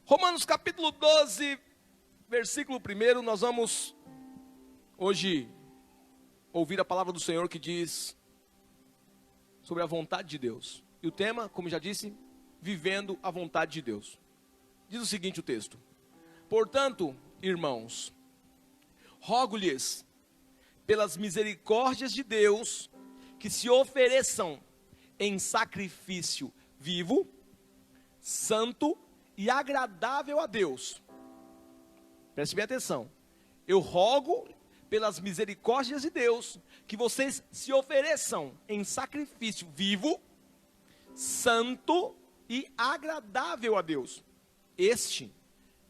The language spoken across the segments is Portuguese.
Romanos capítulo 12, versículo 1, nós vamos hoje ouvir a palavra do Senhor que diz sobre a vontade de Deus. E o tema, como já disse, vivendo a vontade de Deus. Diz o seguinte o texto: portanto, irmãos, rogo-lhes pelas misericórdias de Deus que se ofereçam em sacrifício vivo, santo e agradável a Deus. Preste bem atenção. Eu rogo pelas misericórdias de Deus que vocês se ofereçam em sacrifício vivo, santo e agradável a Deus. Este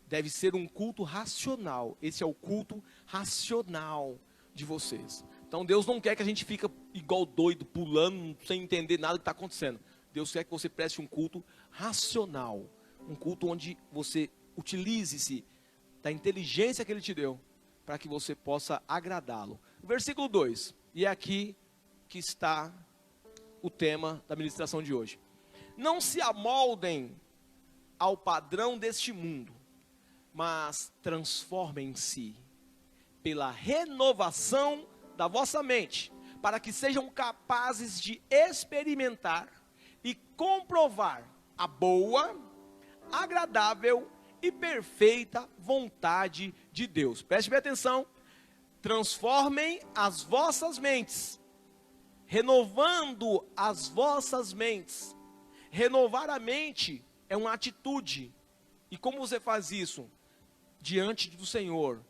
deve ser um culto racional. Esse é o culto racional de vocês. Então Deus não quer que a gente fique igual doido, pulando, sem entender nada que está acontecendo. Deus quer que você preste um culto racional. Um culto onde você utilize-se da inteligência que Ele te deu, para que você possa agradá-lo. Versículo 2, e é aqui que está o tema da ministração de hoje. Não se amoldem ao padrão deste mundo, mas transformem-se pela renovação da vossa mente, para que sejam capazes de experimentar e comprovar a boa, agradável e perfeita vontade de Deus. Preste bem atenção. Transformem as vossas mentes, renovando as vossas mentes. Renovar a mente é uma atitude. E como você faz isso? Diante do Senhor,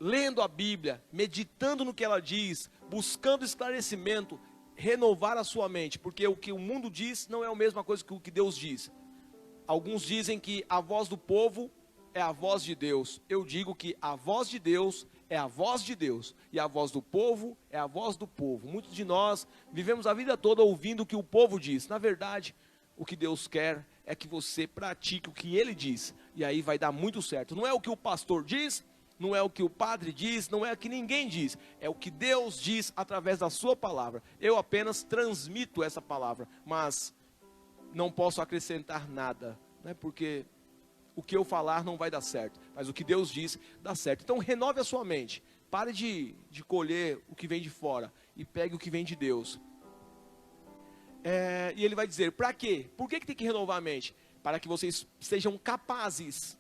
lendo a Bíblia, meditando no que ela diz, buscando esclarecimento, renovar a sua mente, porque o que o mundo diz não é a mesma coisa que o que Deus diz. Alguns dizem que a voz do povo é a voz de Deus. Eu digo que a voz de Deus é a voz de Deus, e a voz do povo é a voz do povo. Muitos de nós vivemos a vida toda ouvindo o que o povo diz. Na verdade, o que Deus quer é que você pratique o que Ele diz, e aí vai dar muito certo. Não é o que o pastor diz, não é o que o padre diz, não é o que ninguém diz, é o que Deus diz através da sua palavra. Eu apenas transmito essa palavra, mas não posso acrescentar nada, né? Porque o que eu falar não vai dar certo, mas o que Deus diz dá certo. Então renove a sua mente, pare de colher o que vem de fora e pegue o que vem de Deus. E ele vai dizer, para quê? Por que tem que renovar a mente? Para que vocês sejam capazes.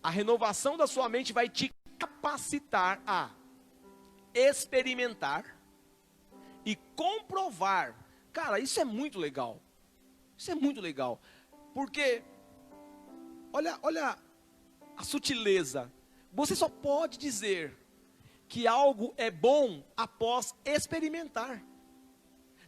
A renovação da sua mente vai te capacitar a experimentar e comprovar. Cara, isso é muito legal. Isso é muito legal. Porque, olha a sutileza. Você só pode dizer que algo é bom após experimentar.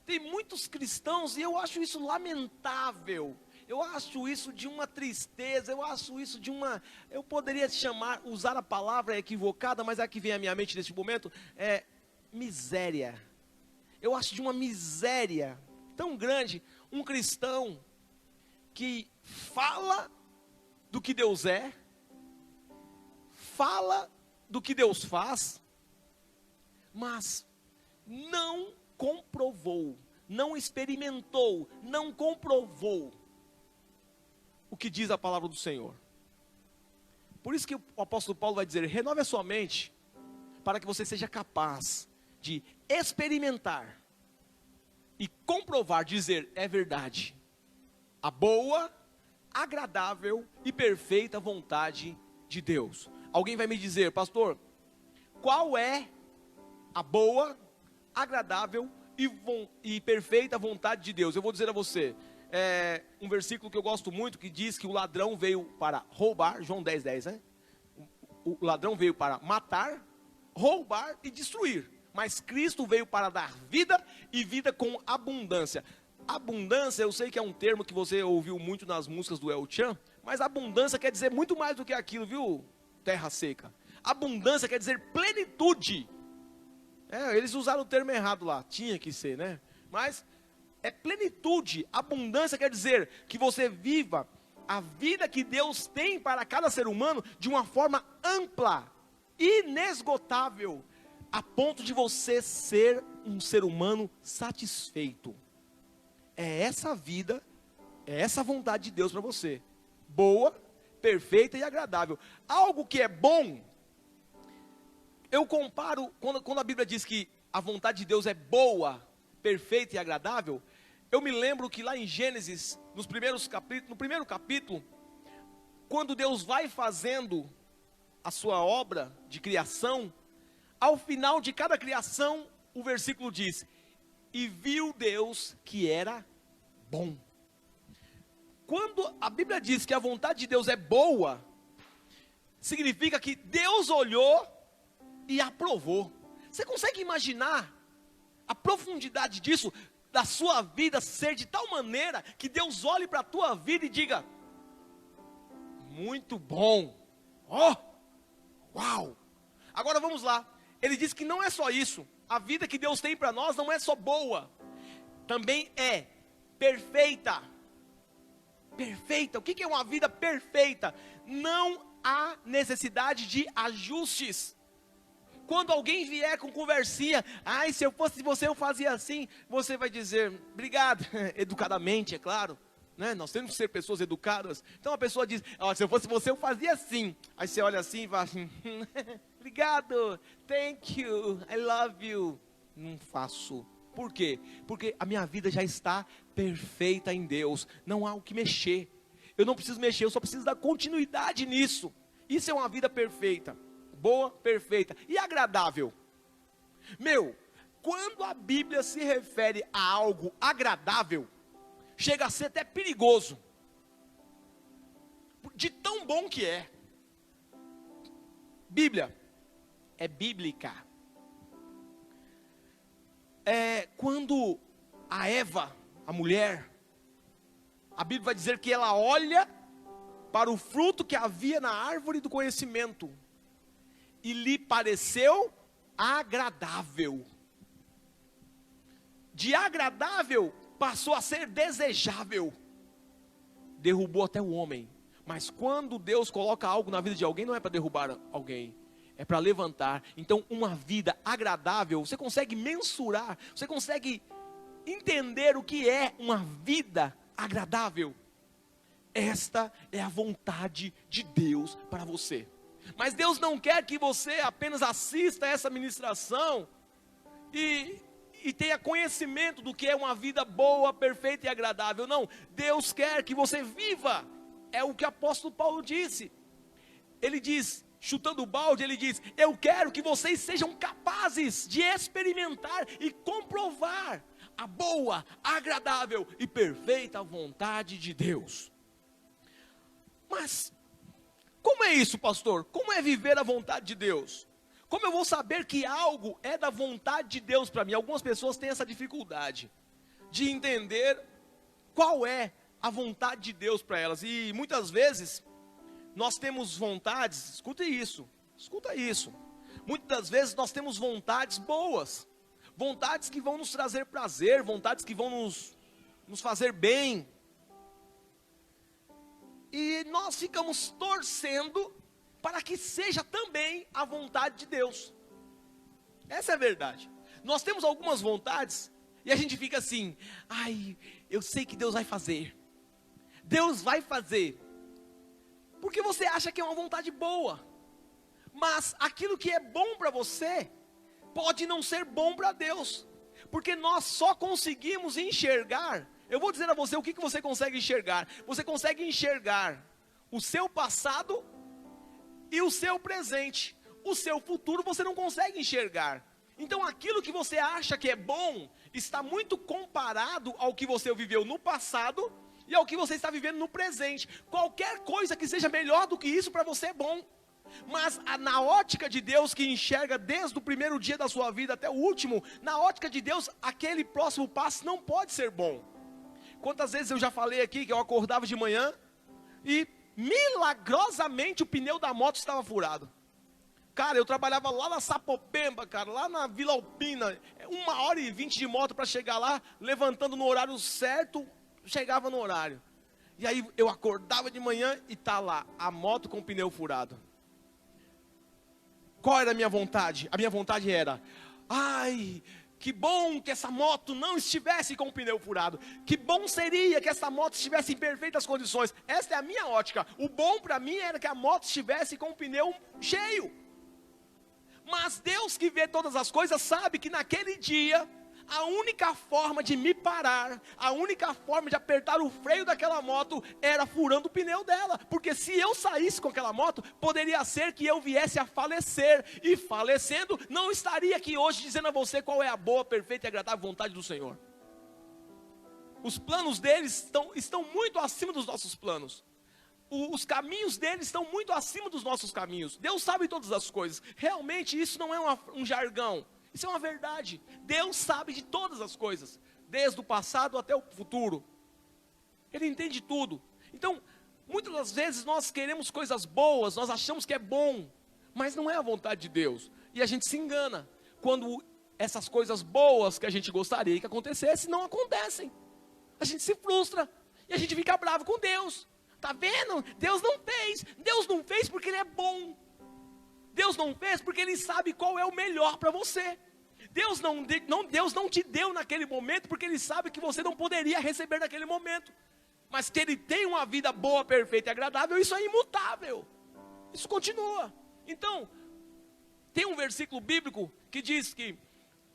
Tem muitos cristãos, e eu acho isso lamentável. Eu acho isso de uma tristeza, eu acho isso de uma... Eu poderia usar a palavra equivocada, mas a que vem à minha mente neste momento é miséria. Eu acho de uma miséria tão grande um cristão que fala do que Deus é, fala do que Deus faz, mas não comprovou, não experimentou, não comprovou o que diz a palavra do Senhor. Por isso que o apóstolo Paulo vai dizer, renove a sua mente, para que você seja capaz de experimentar e comprovar, dizer, é verdade, a boa, agradável e perfeita vontade de Deus. Alguém vai me dizer, pastor, qual é a boa, agradável e perfeita vontade de Deus? Eu vou dizer a você, um versículo que eu gosto muito, que diz que o ladrão veio para roubar, João 10:10, né? O ladrão veio para matar, roubar e destruir, mas Cristo veio para dar vida e vida com abundância. Abundância, eu sei que é um termo que você ouviu muito nas músicas do El Chan, mas abundância quer dizer muito mais do que aquilo, viu? Terra seca. Abundância quer dizer plenitude. Eles usaram o termo errado lá, tinha que ser, né? Mas é plenitude. Abundância quer dizer que você viva a vida que Deus tem para cada ser humano de uma forma ampla, inesgotável, a ponto de você ser um ser humano satisfeito. É essa vida, é essa vontade de Deus para você. Boa, perfeita e agradável. Algo que é bom, eu comparo, quando a Bíblia diz que a vontade de Deus é boa, perfeita e agradável, eu me lembro que lá em Gênesis, no primeiro capítulo, quando Deus vai fazendo a sua obra de criação, ao final de cada criação, o versículo diz: e viu Deus que era bom. Quando a Bíblia diz que a vontade de Deus é boa, significa que Deus olhou e aprovou. Você consegue imaginar a profundidade disso, da sua vida ser de tal maneira que Deus olhe para a tua vida e diga: muito bom, oh, uau. Agora vamos lá, ele diz que não é só isso, a vida que Deus tem para nós não é só boa, também é perfeita. Perfeita, o que é uma vida perfeita? Não há necessidade de ajustes. Quando alguém vier com conversinha, ai, se eu fosse você eu fazia assim, você vai dizer, obrigado, educadamente, é claro, né? Nós temos que ser pessoas educadas. Então a pessoa diz, oh, se eu fosse você eu fazia assim. Aí você olha assim e vai assim, obrigado, thank you, I love you. Não faço. Por quê? Porque a minha vida já está perfeita em Deus, não há o que mexer. Eu não preciso mexer, eu só preciso dar continuidade nisso. Isso é uma vida perfeita. Boa, perfeita e agradável. Quando a Bíblia se refere a algo agradável, chega a ser até perigoso, de tão bom que é. Bíblia é bíblica. Quando a Eva, a mulher, a Bíblia vai dizer que ela olha para o fruto que havia na árvore do conhecimento e lhe pareceu agradável. De agradável passou a ser desejável. Derrubou até o homem. Mas quando Deus coloca algo na vida de alguém, não é para derrubar alguém, é para levantar. Então uma vida agradável, você consegue mensurar, você consegue entender o que é uma vida agradável. Esta é a vontade de Deus para você. Mas Deus não quer que você apenas assista a essa ministração e tenha conhecimento do que é uma vida boa, perfeita e agradável. Não, Deus quer que você viva. É o que o apóstolo Paulo disse. Ele diz, chutando o balde, ele diz: eu quero que vocês sejam capazes de experimentar e comprovar a boa, agradável e perfeita vontade de Deus. Mas como é isso, pastor? Como é viver a vontade de Deus? Como eu vou saber que algo é da vontade de Deus para mim? Algumas pessoas têm essa dificuldade de entender qual é a vontade de Deus para elas. E muitas vezes nós temos vontades, escuta isso. Muitas vezes nós temos vontades boas, vontades que vão nos trazer prazer, vontades que vão nos fazer bem. E nós ficamos torcendo para que seja também a vontade de Deus. Essa é a verdade. Nós temos algumas vontades e a gente fica assim: ai, eu sei que Deus vai fazer. Deus vai fazer. Porque você acha que é uma vontade boa. Mas aquilo que é bom para você pode não ser bom para Deus. Porque nós só conseguimos enxergar. Eu vou dizer a você o que você consegue enxergar. Você consegue enxergar o seu passado e o seu presente. O seu futuro você não consegue enxergar. Então aquilo que você acha que é bom está muito comparado ao que você viveu no passado e ao que você está vivendo no presente. Qualquer coisa que seja melhor do que isso para você é bom. Mas na ótica de Deus, que enxerga desde o primeiro dia da sua vida até o último, na ótica de Deus, aquele próximo passo não pode ser bom. Quantas vezes eu já falei aqui que eu acordava de manhã e milagrosamente o pneu da moto estava furado. Cara, eu trabalhava lá na Sapopemba, cara, lá na Vila Alpina, 1h20 de moto para chegar lá, levantando no horário certo, chegava no horário. E aí eu acordava de manhã e tá lá, a moto com o pneu furado. Qual era a minha vontade? A minha vontade era: ai, Que bom que essa moto não estivesse com o pneu furado. Que bom seria que essa moto estivesse em perfeitas condições. Essa é a minha ótica. O bom para mim era que a moto estivesse com o pneu cheio. Mas Deus que vê todas as coisas sabe que naquele dia a única forma de me parar, a única forma de apertar o freio daquela moto era furando o pneu dela. Porque se eu saísse com aquela moto, poderia ser que eu viesse a falecer. E falecendo, não estaria aqui hoje dizendo a você qual é a boa, perfeita e agradável vontade do Senhor. Os planos deles estão muito acima dos nossos planos. Os caminhos deles estão muito acima dos nossos caminhos. Deus sabe todas as coisas. Realmente isso não é um jargão. Isso é uma verdade. Deus sabe de todas as coisas, desde o passado até o futuro. Ele entende tudo. Então, muitas das vezes nós queremos coisas boas, nós achamos que é bom, mas não é a vontade de Deus. E a gente se engana quando essas coisas boas que a gente gostaria que acontecessem não acontecem. A gente se frustra e a gente fica bravo com Deus. Tá vendo? Deus não fez. Deus não fez porque Ele é bom. Deus não fez porque Ele sabe qual é o melhor para você. Deus não te deu naquele momento porque Ele sabe que você não poderia receber naquele momento. Mas que Ele tem uma vida boa, perfeita e agradável, isso é imutável. Isso continua. Então, tem um versículo bíblico que diz que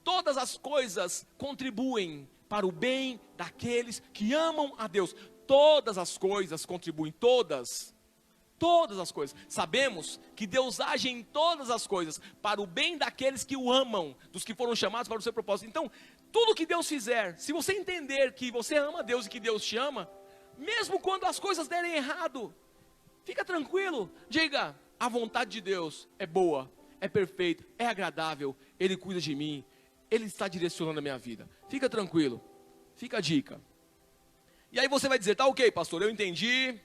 todas as coisas contribuem para o bem daqueles que amam a Deus. Todas as coisas contribuem, todas as coisas. Sabemos que Deus age em todas as coisas para o bem daqueles que o amam, dos que foram chamados para o seu propósito. Então, tudo que Deus fizer, se você entender que você ama Deus e que Deus te ama, mesmo quando as coisas derem errado, fica tranquilo, diga, a vontade de Deus é boa, é perfeita, é agradável, Ele cuida de mim, Ele está direcionando a minha vida. Fica tranquilo, fica a dica. E aí você vai dizer, tá ok, pastor, eu entendi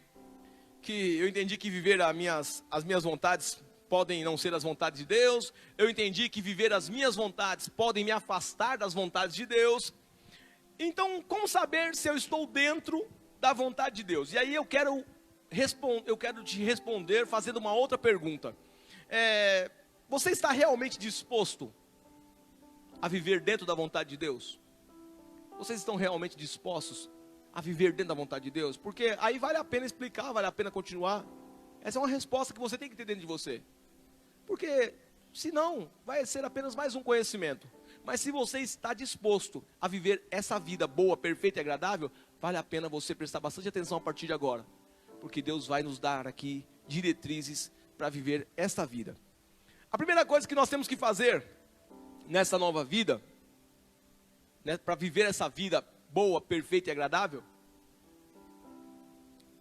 que viver as minhas vontades podem não ser as vontades de Deus. Eu entendi que viver as minhas vontades podem me afastar das vontades de Deus. Então, como saber se eu estou dentro da vontade de Deus? E aí eu quero te responder fazendo uma outra pergunta. Você está realmente disposto a viver dentro da vontade de Deus? Vocês estão realmente dispostos a viver dentro da vontade de Deus? Porque aí vale a pena explicar, vale a pena continuar. Essa é uma resposta que você tem que ter dentro de você. Porque senão vai ser apenas mais um conhecimento. Mas se você está disposto a viver essa vida boa, perfeita e agradável, vale a pena você prestar bastante atenção a partir de agora. Porque Deus vai nos dar aqui diretrizes para viver esta vida. A primeira coisa que nós temos que fazer nessa nova vida, né, para viver essa vida boa, perfeita e agradável,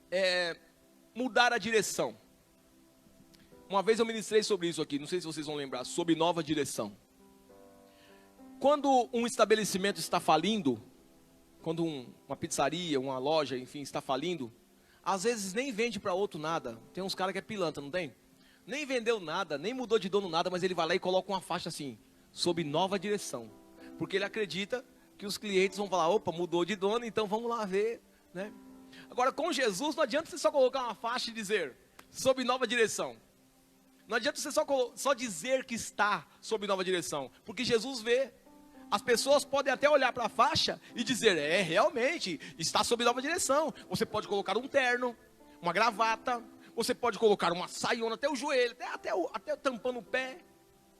é mudar a direção. Uma vez eu ministrei sobre isso aqui, não sei se vocês vão lembrar, sobre nova direção. Quando um estabelecimento está falindo, quando uma pizzaria, uma loja, enfim, está falindo, às vezes nem vende para outro nada. Tem uns caras que é pilantra, não tem? Nem vendeu nada, nem mudou de dono nada, mas ele vai lá e coloca uma faixa assim, sob nova direção. Porque ele acredita que os clientes vão falar, opa, mudou de dono, então vamos lá ver, né? Agora, com Jesus, não adianta você só colocar uma faixa e dizer, sob nova direção. Não adianta você só dizer que está sob nova direção, porque Jesus vê. As pessoas podem até olhar para a faixa e dizer, realmente, está sob nova direção. Você pode colocar um terno, uma gravata, você pode colocar uma saiona até o joelho, até tampando o pé.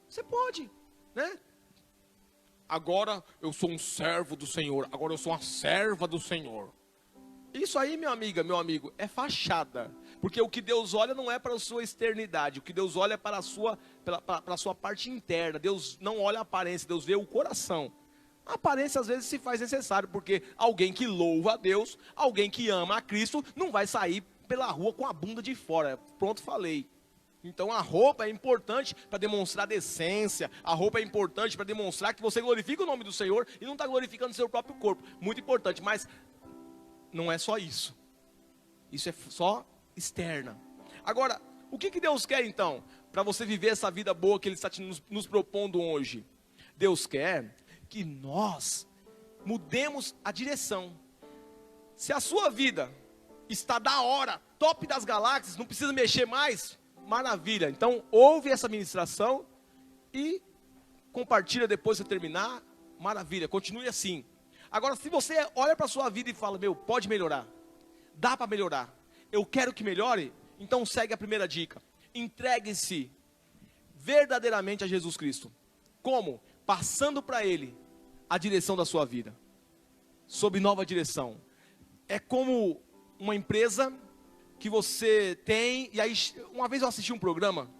Você pode, né? Agora eu sou um servo do Senhor, agora eu sou uma serva do Senhor. Isso aí, minha amiga, meu amigo, é fachada. Porque o que Deus olha não é para a sua externidade, o que Deus olha é para a sua parte interna. Deus não olha a aparência, Deus vê o coração. A aparência às vezes se faz necessário, porque alguém que louva a Deus, alguém que ama a Cristo, não vai sair pela rua com a bunda de fora. Pronto, falei. Então a roupa é importante para demonstrar decência, a roupa é importante para demonstrar que você glorifica o nome do Senhor e não está glorificando o seu próprio corpo. Muito importante, mas não é só isso. Isso é só externa. Agora, o que Deus quer então, para você viver essa vida boa que Ele está nos propondo hoje? Deus quer que nós mudemos a direção. Se a sua vida está da hora, top das galáxias, não precisa mexer mais, maravilha. Então ouve essa ministração e compartilha depois de terminar, maravilha, continue assim. Agora, se você olha para a sua vida e fala, pode melhorar, dá para melhorar, eu quero que melhore, então segue a primeira dica. Entregue-se verdadeiramente a Jesus Cristo. Como? Passando para Ele a direção da sua vida, sob nova direção. É como uma empresa que você tem, e aí, uma vez eu assisti um programa,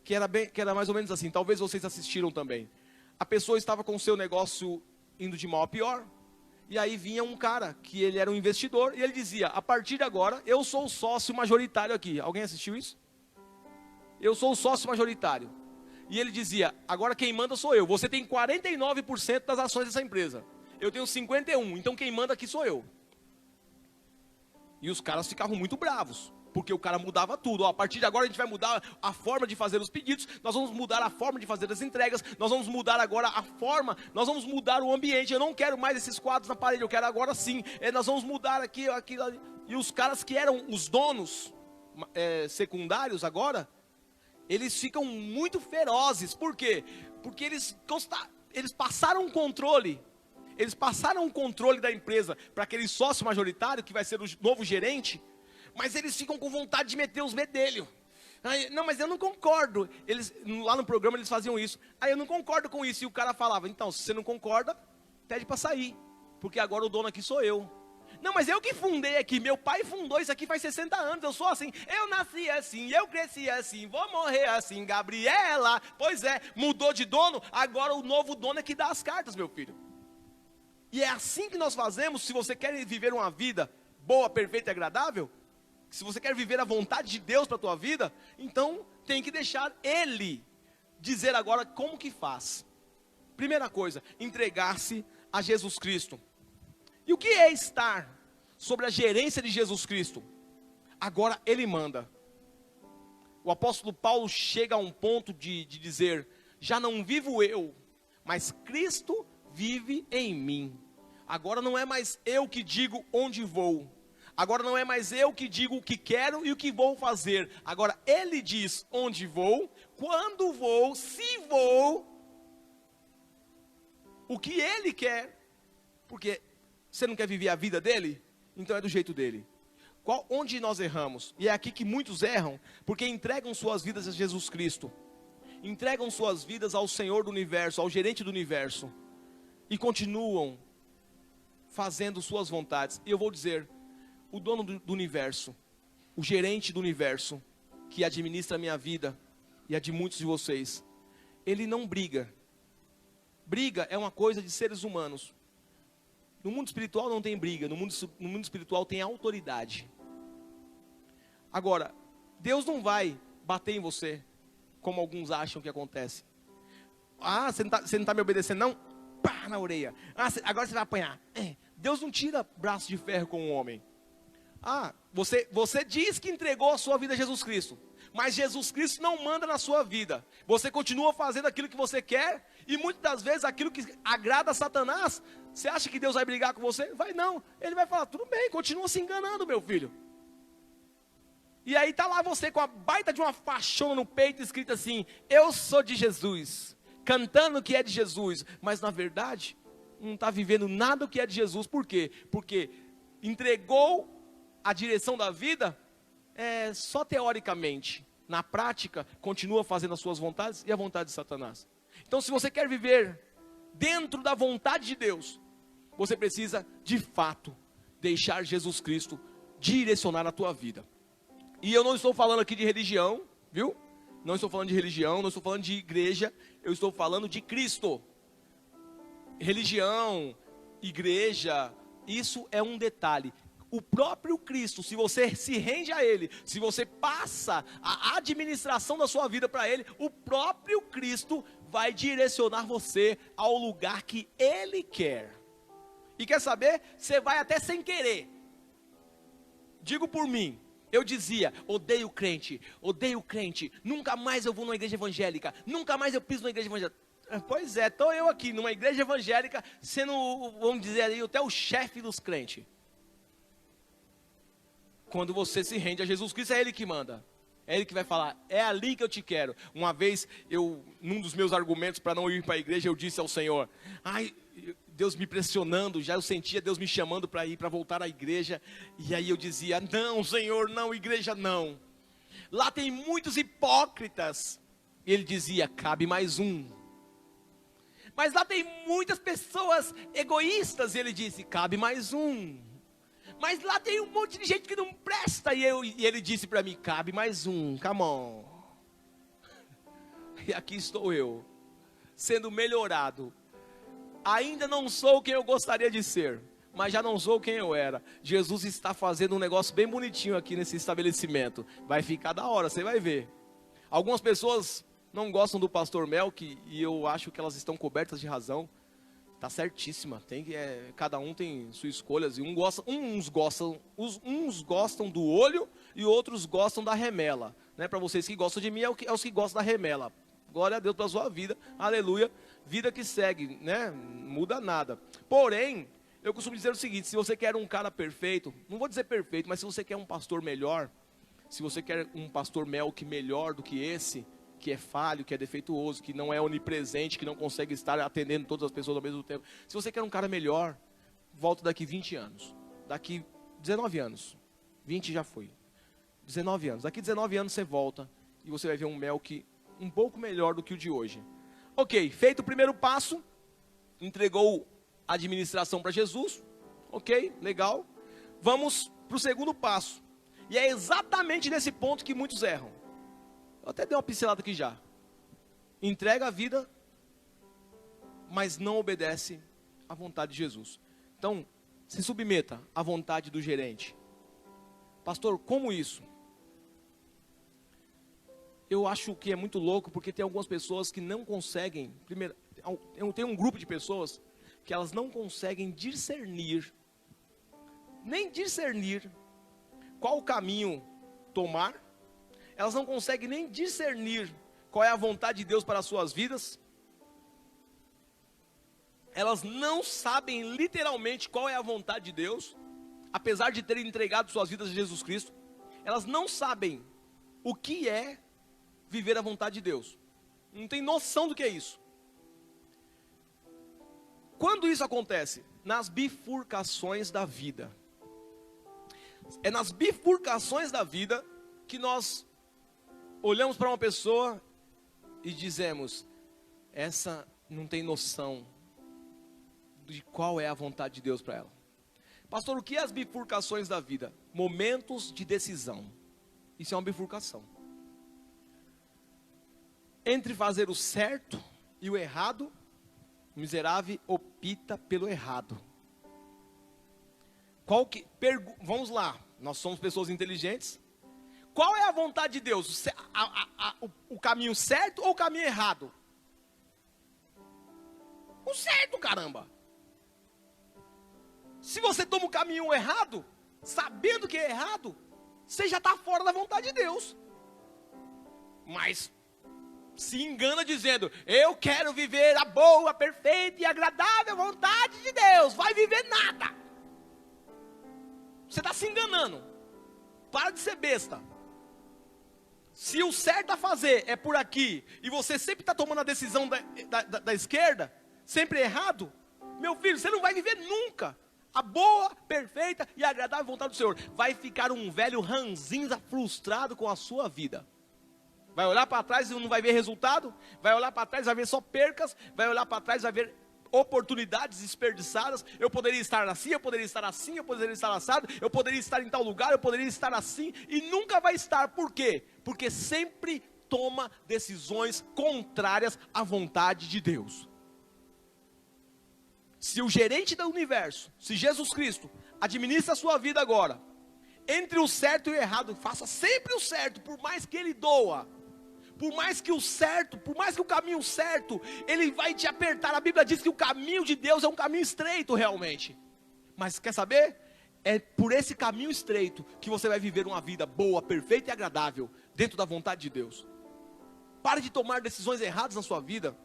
que era mais ou menos assim, talvez vocês assistiram também. A pessoa estava com o seu negócio indo de mal a pior, e aí vinha um cara, que ele era um investidor, e ele dizia, a partir de agora, eu sou o sócio majoritário aqui. Alguém assistiu isso? Eu sou o sócio majoritário. E ele dizia, agora quem manda sou eu. Você tem 49% das ações dessa empresa. Eu tenho 51%, então quem manda aqui sou eu. E os caras ficavam muito bravos, porque o cara mudava tudo. Ó, a partir de agora a gente vai mudar a forma de fazer os pedidos, nós vamos mudar a forma de fazer as entregas, nós vamos mudar agora a forma, nós vamos mudar o ambiente. Eu não quero mais esses quadros na parede, eu quero agora sim. Nós vamos mudar aqui, aqui. E os caras que eram os donos secundários agora, eles ficam muito ferozes. Por quê? Porque eles passaram o controle. Eles passaram o controle da empresa para aquele sócio majoritário, que vai ser o novo gerente, mas eles ficam com vontade de meter os bedelhos. Não, mas eu não concordo. Lá no programa eles faziam isso. Eu não concordo com isso. E o cara falava, então, se você não concorda, pede para sair, porque agora o dono aqui sou eu. Não, mas eu que fundei aqui, meu pai fundou isso aqui faz 60 anos, eu sou assim, eu nasci assim, eu cresci assim, vou morrer assim, Gabriela. Pois é, mudou de dono, agora o novo dono é que dá as cartas, meu filho. E é assim que nós fazemos. Se você quer viver uma vida boa, perfeita e agradável, se você quer viver a vontade de Deus para a tua vida, então tem que deixar Ele dizer agora como que faz. Primeira coisa, entregar-se a Jesus Cristo. E o que é estar sobre a gerência de Jesus Cristo? Agora Ele manda. O apóstolo Paulo chega a um ponto de dizer, já não vivo eu, mas Cristo vive em mim. Agora não é mais eu que digo onde vou. Agora não é mais eu que digo o que quero e o que vou fazer. Agora Ele diz onde vou, quando vou, se vou, o que Ele quer. Porque você não quer viver a vida dele? Então é do jeito dele. Onde nós erramos? E é aqui que muitos erram, porque entregam suas vidas a Jesus Cristo. Entregam suas vidas ao Senhor do universo, ao gerente do universo. E continuam fazendo suas vontades. E eu vou dizer, o dono do universo, o gerente do universo, que administra a minha vida e a de muitos de vocês, ele não briga. Briga é uma coisa de seres humanos. No mundo espiritual não tem briga, no mundo espiritual tem autoridade. Agora, Deus não vai bater em você, como alguns acham que acontece. Você não está me obedecendo não? Pá, na orelha. Agora você vai apanhar. Deus não tira braço de ferro com o homem. Você diz que entregou a sua vida a Jesus Cristo, mas Jesus Cristo não manda na sua vida. Você continua fazendo aquilo que você quer, e muitas das vezes aquilo que agrada a Satanás. Você acha que Deus vai brigar com você? Vai não. Ele vai falar, tudo bem, continua se enganando, meu filho. E aí está lá você com a baita de uma faixona no peito, escrito assim, eu sou de Jesus, cantando que é de Jesus, mas na verdade não está vivendo nada que é de Jesus. Por quê? Porque entregou a direção da vida só teoricamente. Na prática, continua fazendo as suas vontades e a vontade de Satanás. Então, se você quer viver dentro da vontade de Deus, você precisa, de fato, deixar Jesus Cristo direcionar a tua vida. E eu não estou falando aqui de religião, viu? Não estou falando de religião, não estou falando de igreja, eu estou falando de Cristo. Religião, igreja, isso é um detalhe. O próprio Cristo, se você se rende a Ele, se você passa a administração da sua vida para Ele, o próprio Cristo vai direcionar você ao lugar que Ele quer. E quer saber? Você vai até sem querer. Digo por mim, eu dizia, odeio crente, nunca mais eu vou numa igreja evangélica, nunca mais eu piso numa igreja evangélica. Pois é, estou eu aqui numa igreja evangélica, sendo, vamos dizer aí, até o chefe dos crentes. Quando você se rende a Jesus Cristo, é Ele que manda. É Ele que vai falar, é ali que eu te quero. Uma vez, num dos meus argumentos para não ir para a igreja, eu disse ao Senhor, ai, Deus me pressionando, já eu sentia Deus me chamando para ir, para voltar à igreja. E aí eu dizia, não Senhor, não, igreja não. Lá tem muitos hipócritas. E Ele dizia, cabe mais um. Mas lá tem muitas pessoas egoístas. E Ele disse, cabe mais um. Mas lá tem um monte de gente que não presta. E Ele disse para mim, cabe mais um, come on. E aqui estou eu, sendo melhorado. Ainda não sou quem eu gostaria de ser, mas já não sou quem eu era. Jesus está fazendo um negócio bem bonitinho aqui nesse estabelecimento. Vai ficar da hora, você vai ver. Algumas pessoas não gostam do pastor Melk e eu acho que elas estão cobertas de razão. Tá certíssima. Cada um tem suas escolhas e uns gostam do olho e outros gostam da remela, né? Para vocês que gostam de mim é os que gostam da remela. Glória a Deus pela sua vida. Aleluia. Vida que segue, né? Não muda nada. Porém, eu costumo dizer o seguinte, se você quer um cara perfeito, não vou dizer perfeito, mas se você quer um pastor melhor, se você quer um pastor Melk melhor do que esse, que é falho, que é defeituoso, que não é onipresente, que não consegue estar atendendo todas as pessoas ao mesmo tempo. Se você quer um cara melhor, volta daqui 20 anos. Daqui 19 anos. 20 já foi. 19 anos. Daqui 19 anos você volta e você vai ver um Melk um pouco melhor do que o de hoje. Ok, feito o primeiro passo, entregou a administração para Jesus. Ok, legal. Vamos para o segundo passo. E é exatamente nesse ponto que muitos erram. Eu até dei uma pincelada aqui já. Entrega a vida, mas não obedece à vontade de Jesus. Então, se submeta à vontade do gerente. Pastor, como isso? Eu acho que é muito louco, porque tem algumas pessoas que não conseguem, primeiro, tem um grupo de pessoas que elas não conseguem discernir, nem discernir qual o caminho tomar, elas não conseguem nem discernir qual é a vontade de Deus para as suas vidas, elas não sabem literalmente qual é a vontade de Deus, apesar de terem entregado suas vidas a Jesus Cristo, elas não sabem o que é viver a vontade de Deus, não tem noção do que é isso. Quando isso acontece? Nas bifurcações da vida. É nas bifurcações da vida que nós olhamos para uma pessoa e dizemos, essa não tem noção de qual é a vontade de Deus para ela. Pastor, o que é as bifurcações da vida? Momentos de decisão. Isso é uma bifurcação. Entre fazer o certo e o errado, o miserável opta pelo errado. Vamos lá, nós somos pessoas inteligentes. Qual é a vontade de Deus? O caminho certo ou o caminho errado? O certo, caramba. Se você toma o caminho errado, sabendo que é errado, você já está fora da vontade de Deus. Mas se engana dizendo, eu quero viver a boa, perfeita e agradável vontade de Deus. Vai viver nada. Você está se enganando. Para de ser besta. Se o certo a fazer é por aqui, e você sempre está tomando a decisão da esquerda, sempre errado, meu filho, você não vai viver nunca a boa, perfeita e agradável vontade do Senhor. Vai ficar um velho ranzinza frustrado com a sua vida. Vai olhar para trás e não vai ver resultado, vai olhar para trás e vai ver só percas, vai olhar para trás e vai ver oportunidades desperdiçadas. Eu poderia estar assim, eu poderia estar assim, eu poderia estar assado, eu poderia estar em tal lugar, eu poderia estar assim, e nunca vai estar. Por quê? Porque sempre toma decisões contrárias à vontade de Deus. Se o gerente do universo, se Jesus Cristo administra a sua vida agora, entre o certo e o errado, faça sempre o certo, por mais que ele doa. Por mais que o caminho certo, ele vai te apertar. A Bíblia diz que o caminho de Deus é um caminho estreito realmente. Mas quer saber? É por esse caminho estreito que você vai viver uma vida boa, perfeita e agradável, dentro da vontade de Deus. Pare de tomar decisões erradas na sua vida.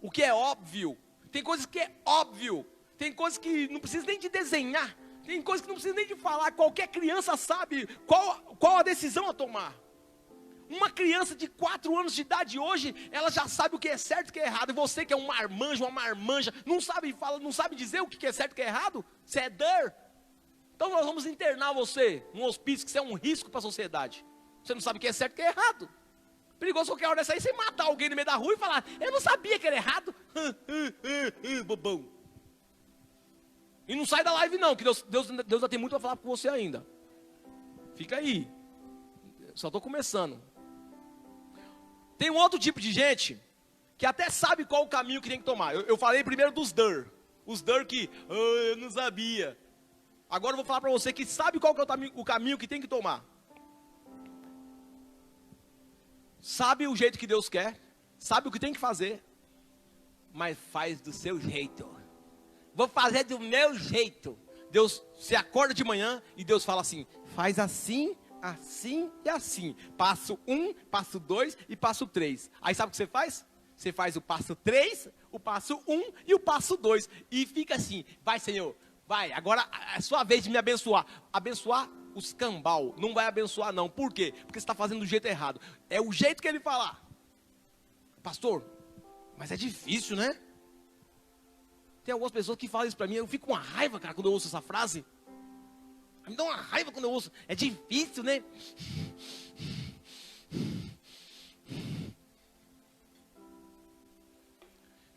O que é óbvio. Tem coisas que é óbvio. Tem coisas que não precisa nem de desenhar. Tem coisas que não precisa nem de falar. Qualquer criança sabe qual a decisão a tomar. Uma criança de 4 anos de idade hoje, ela já sabe o que é certo e o que é errado. E você que é um marmanjo, uma marmanja, não sabe dizer o que é certo e o que é errado? Você é der. Então nós vamos internar você num hospício, que você é um risco para a sociedade. Você não sabe o que é certo e o que é errado. Perigoso qualquer hora dessa aí, você matar alguém no meio da rua e falar, eu não sabia que era errado. Bobão. E não sai da live não, que Deus ainda tem muito para falar com você ainda. Fica aí. Só estou começando. Tem um outro tipo de gente que até sabe qual o caminho que tem que tomar. Eu falei primeiro dos der. Os der que, eu não sabia. Agora eu vou falar para você que sabe qual que é o caminho que tem que tomar. Sabe o jeito que Deus quer. Sabe o que tem que fazer. Mas faz do seu jeito. Vou fazer do meu jeito. Deus, você acorda de manhã e Deus fala assim, faz assim, assim e assim. Passo 1, passo 2 e passo 3. Aí sabe o que você faz? Você faz o passo 3, o passo 1 e o passo 2. E fica assim, vai Senhor, vai, agora é sua vez de me abençoar. Abençoar os cambal, não vai abençoar não. Por quê? Porque você está fazendo do jeito errado. É o jeito que ele falar. Pastor, mas é difícil, né? Tem algumas pessoas que falam isso para mim, eu fico com uma raiva, cara, quando eu ouço essa frase. Me dá uma raiva quando eu ouço. É difícil, né?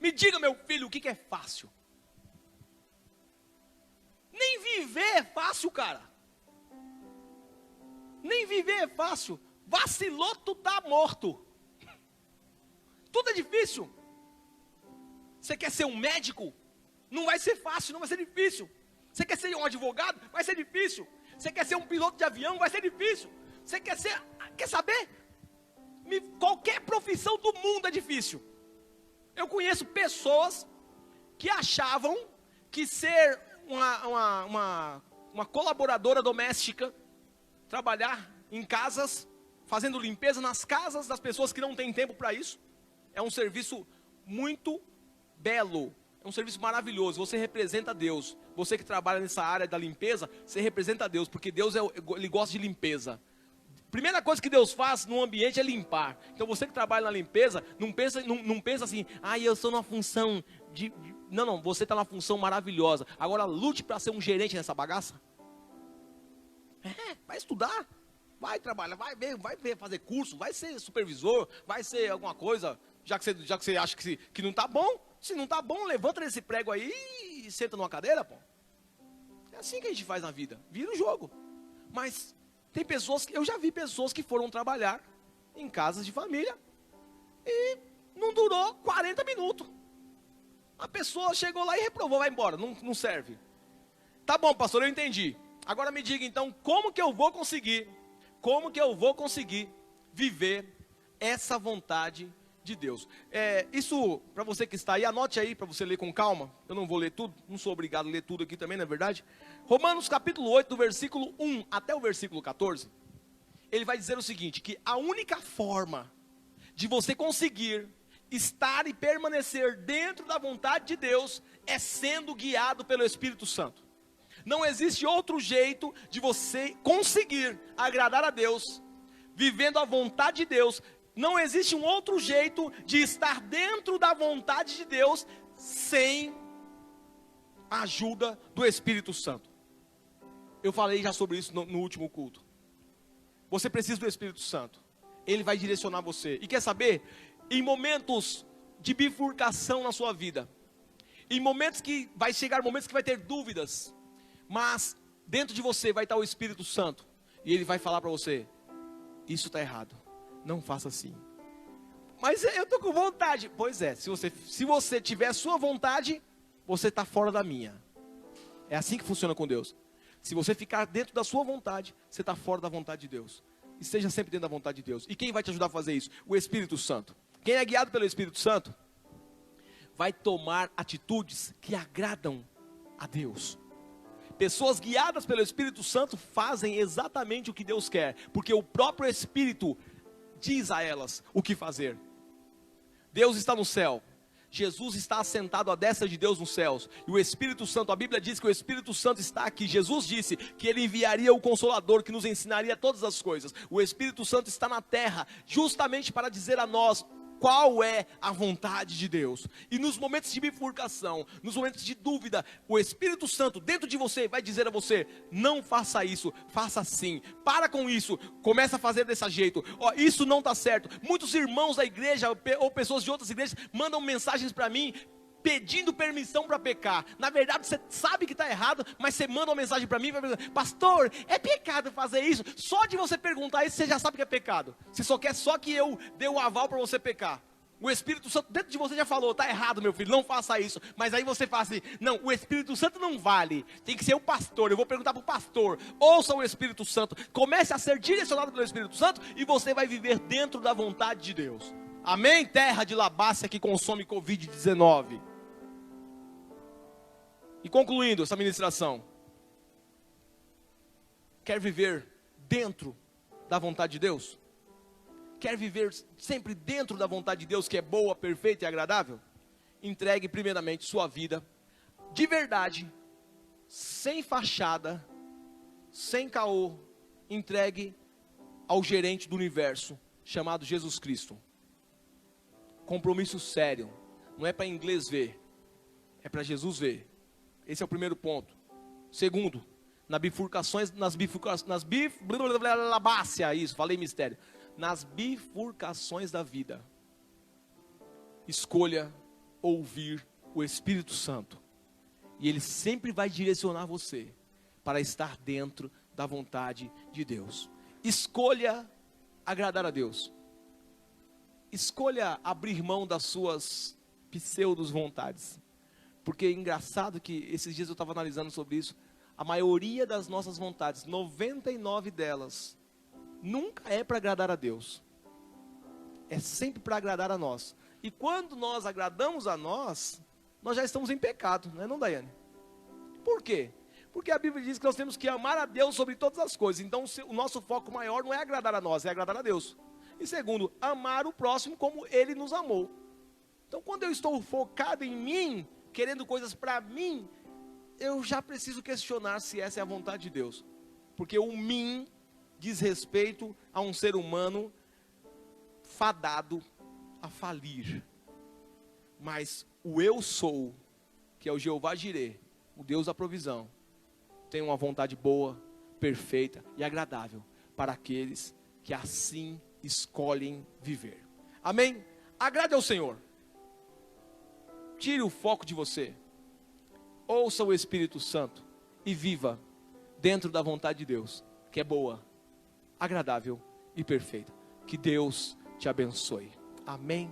Me diga, meu filho, o que é fácil? Nem viver é fácil, cara. Nem viver é fácil. Vacilou, tu tá morto. Tudo é difícil. Você quer ser um médico? Não vai ser fácil, não vai ser difícil. Você quer ser um advogado? Vai ser difícil. Você quer ser um piloto de avião? Vai ser difícil. Você quer saber? Qualquer profissão do mundo é difícil. Eu conheço pessoas que achavam que ser uma colaboradora doméstica, trabalhar em casas, fazendo limpeza nas casas das pessoas que não têm tempo para isso, é um serviço muito belo. É um serviço maravilhoso, você representa Deus. Você que trabalha nessa área da limpeza, você representa Deus, porque Deus ele gosta de limpeza. Primeira coisa que Deus faz no ambiente é limpar. Então você que trabalha na limpeza, não pensa assim, eu sou numa função de... Não, você está na função maravilhosa. Agora lute para ser um gerente nessa bagaça. Vai estudar, vai trabalhar, vai ver, fazer curso, vai ser supervisor, vai ser alguma coisa, já que você acha que não está bom. Se não está bom, levanta desse prego aí e senta numa cadeira, pô. É assim que a gente faz na vida, vira o jogo. Mas tem pessoas, eu já vi pessoas que foram trabalhar em casas de família e não durou 40 minutos. A pessoa chegou lá e reprovou, vai embora, não serve. Tá bom, pastor, eu entendi. Agora me diga então, como que eu vou conseguir viver essa vontade de Deus? Isso, para você que está aí, anote aí para você ler com calma. Eu não vou ler tudo, não sou obrigado a ler tudo aqui também, não é verdade? Romanos capítulo 8, do versículo 1 até o versículo 14, ele vai dizer o seguinte, que a única forma de você conseguir estar e permanecer dentro da vontade de Deus é sendo guiado pelo Espírito Santo. Não existe outro jeito de você conseguir agradar a Deus, vivendo a vontade de Deus. Não existe um outro jeito de estar dentro da vontade de Deus sem a ajuda do Espírito Santo. Eu falei já sobre isso no último culto. Você precisa do Espírito Santo. Ele vai direcionar você. E quer saber? Em momentos de bifurcação na sua vida, em momentos que vai chegar momentos que vai ter dúvidas, mas dentro de você vai estar o Espírito Santo. E ele vai falar para você, isso está errado. Não faça assim. Mas eu estou com vontade. Pois é, se você tiver a sua vontade, você está fora da minha. É assim que funciona com Deus. Se você ficar dentro da sua vontade, você está fora da vontade de Deus. Esteja sempre dentro da vontade de Deus. E quem vai te ajudar a fazer isso? O Espírito Santo. Quem é guiado pelo Espírito Santo, vai tomar atitudes que agradam a Deus. Pessoas guiadas pelo Espírito Santo fazem exatamente o que Deus quer, porque o próprio Espírito diz a elas o que fazer. Deus está no céu. Jesus está assentado à destra de Deus nos céus, e o Espírito Santo, a Bíblia diz que o Espírito Santo está aqui. Jesus disse que ele enviaria o Consolador, que nos ensinaria todas as coisas. O Espírito Santo está na terra, justamente para dizer a nós qual é a vontade de Deus. E nos momentos de bifurcação, nos momentos de dúvida, o Espírito Santo dentro de você vai dizer a você: não faça isso, faça assim, para com isso, começa a fazer desse jeito, isso não está certo. Muitos irmãos da igreja ou pessoas de outras igrejas mandam mensagens para mim pedindo permissão para pecar. Na verdade você sabe que está errado, mas você manda uma mensagem para mim, pastor, é pecado fazer isso? Só de você perguntar isso, você já sabe que é pecado. Você só quer que eu dê o aval para você pecar. O Espírito Santo dentro de você já falou: está errado, meu filho, não faça isso. Mas aí você fala assim: não, o Espírito Santo não vale, tem que ser o pastor. Eu vou perguntar para o pastor. Ouça o Espírito Santo, comece a ser direcionado pelo Espírito Santo, e você vai viver dentro da vontade de Deus. Amém? Terra de Labácia que consome Covid-19. E concluindo essa ministração, quer viver dentro da vontade de Deus? Quer viver sempre dentro da vontade de Deus, que é boa, perfeita e agradável? Entregue primeiramente sua vida de verdade, sem fachada, sem caô. Entregue ao gerente do universo, chamado Jesus Cristo. Compromisso sério, não é para inglês ver, é para Jesus ver. Esse é o primeiro ponto. Segundo, nas bifurcações da vida, escolha ouvir o Espírito Santo, e ele sempre vai direcionar você para estar dentro da vontade de Deus. Escolha agradar a Deus. Escolha abrir mão das suas pseudos vontades. Porque é engraçado que esses dias eu estava analisando sobre isso. A maioria das nossas vontades, 99 delas, nunca é para agradar a Deus. É sempre para agradar a nós. E quando nós agradamos a nós, nós já estamos em pecado, não é, não, Daiane? Por quê? Porque a Bíblia diz que nós temos que amar a Deus sobre todas as coisas. Então o nosso foco maior não é agradar a nós, é agradar a Deus. E segundo, amar o próximo como Ele nos amou. Então quando eu estou focado em mim, querendo coisas para mim, eu já preciso questionar se essa é a vontade de Deus. Porque o mim diz respeito a um ser humano fadado a falir. Mas o eu sou, que é o Jeová Jireh, o Deus da provisão, tem uma vontade boa, perfeita e agradável para aqueles que assim escolhem viver. Amém? Agrade ao Senhor. Tire o foco de você. Ouça o Espírito Santo e viva dentro da vontade de Deus, que é boa, agradável e perfeita. Que Deus te abençoe. Amém.